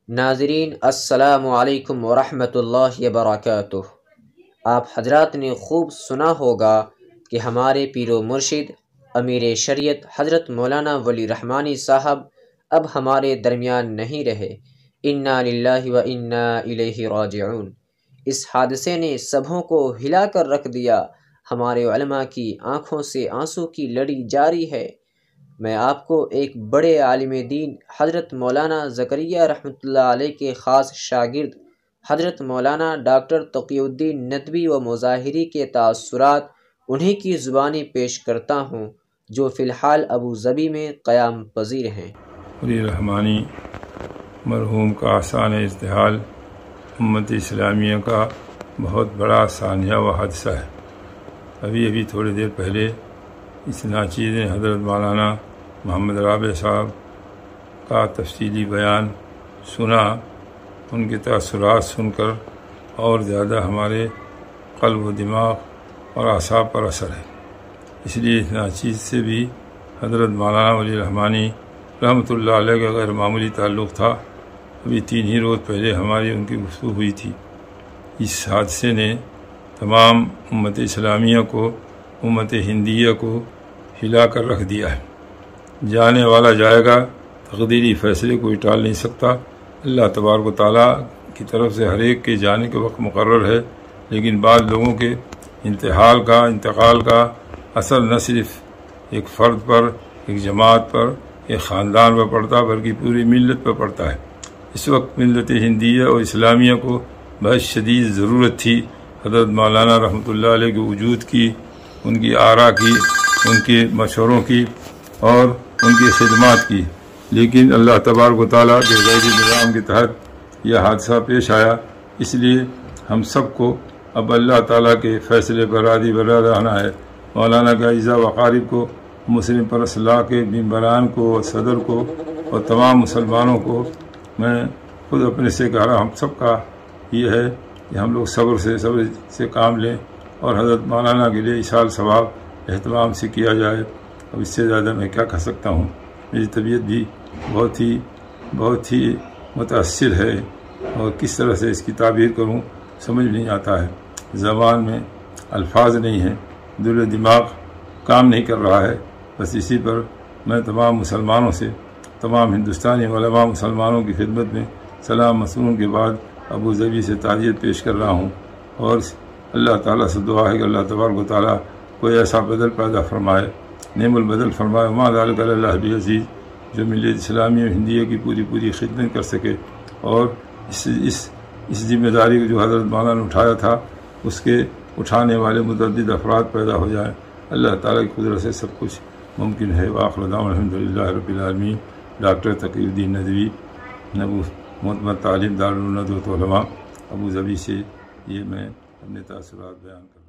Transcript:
ناظرین السلام علیکم ورحمۃ اللہ وبرکاتہ۔ آپ حضرات نے خوب سنا ہوگا کہ ہمارے پیر و مرشد امیر شریعت حضرت مولانا ولی رحمانی صاحب اب ہمارے درمیان نہیں رہے۔ انا للہ و انا الیہ راجعون۔ اس حادثے نے سبھوں کو ہلا کر رکھ دیا۔ ہمارے علماء کی آنکھوں سے آنسو کی لڑی جاری ہے۔ میں آپ کو ایک بڑے عالم دین حضرت مولانا زکریا رحمۃ اللہ علیہ کے خاص شاگرد حضرت مولانا ڈاکٹر تقی الدین ندوی و مظاہری کے تاثرات انہی کی زبانی پیش کرتا ہوں جو فی الحال ابو ظبی میں قیام پذیر ہیں۔ ولی رحمانی مرحوم کا آسان ارتحال امت اسلامیہ کا بہت بڑا سانحہ و حادثہ ہے۔ ابھی تھوڑی دیر پہلے اس ناچیز نے حضرت مولانا محمد رابع صاحب کا تفصیلی بیان سنا۔ ان کے تاثرات سن کر اور زیادہ ہمارے قلب و دماغ اور اعصاب پر اثر ہے۔ اس لیے اس ناچیز سے بھی حضرت مولانا ولی رحمانی رحمۃ اللہ علیہ کا غیر معمولی تعلق تھا۔ ابھی 3 ہی روز پہلے ہماری ان کی گفتگو ہوئی تھی۔ اس حادثے نے تمام امت اسلامیہ کو، امت ہندیہ کو ہلا کر رکھ دیا ہے۔ جانے والا جائے گا، تقدیری فیصلے کوئی ٹال نہیں سکتا۔ اللہ تبارک و تعالیٰ کی طرف سے ہر ایک کے جانے کے وقت مقرر ہے، لیکن بعض لوگوں کے انتقال کا اثر نہ صرف ایک فرد پر، ایک جماعت پر، ایک خاندان پر پڑتا بلکہ پوری ملت پر پڑتا ہے۔ اس وقت ملت ہندیہ اور اسلامیہ کو بہت شدید ضرورت تھی حضرت مولانا رحمۃ اللہ علیہ کے وجود کی، ان کی آرا کی، ان کے مشوروں کی اور ان کی خدمات کی، لیکن اللہ تبارک و تعالیٰ کے غیبی نظام کے تحت یہ حادثہ پیش آیا۔ اس لیے ہم سب کو اب اللہ تعالیٰ کے فیصلے پر راضی برا رہنا ہے۔ مولانا کے اعزاء و اقارب کو، مسلم پرست لا کے ممبران کو، صدر کو اور تمام مسلمانوں کو میں خود اپنے سے کہہ رہا، ہم سب کا یہ ہے کہ ہم لوگ صبر سے کام لیں اور حضرت مولانا کے لیے ایصال ثواب اہتمام سے کیا جائے۔ اب اس سے زیادہ میں کیا کہہ سکتا ہوں؟ میری طبیعت بھی بہت ہی متاثر ہے اور کس طرح سے اس کی تعبیر کروں سمجھ نہیں آتا ہے۔ زبان میں الفاظ نہیں ہیں، دل و دماغ کام نہیں کر رہا ہے۔ بس اسی پر میں تمام مسلمانوں سے، تمام ہندوستانی علماء مسلمانوں کی خدمت میں سلام مسنون کے بعد ابو ظبی سے تعزیت پیش کر رہا ہوں، اور اللہ تعالیٰ سے دعا ہے کہ اللہ تبارک و تعالیٰ کوئی ایسا بدل پیدا فرمائے، نعم البدل فرمائے، وما ذلک علی اللہ بعزیز، جو ملت اسلامی اور ہندیہ کی پوری خدمت کر سکے، اور اس ذمہ داری کو جو حضرت مولانا نے اٹھایا تھا اس کے اٹھانے والے متعدد افراد پیدا ہو جائیں۔ اللہ تعالیٰ کی قدرت سے سب کچھ ممکن ہے۔ وآخر دعوانا الحمدللہ رب العالمین۔ ڈاکٹر تقی الدین ندوی، معتمد تعلیم دارالندوۃ علماء، ابو ظبی سے یہ میں اپنے تاثرات بیان کرتا ہوں۔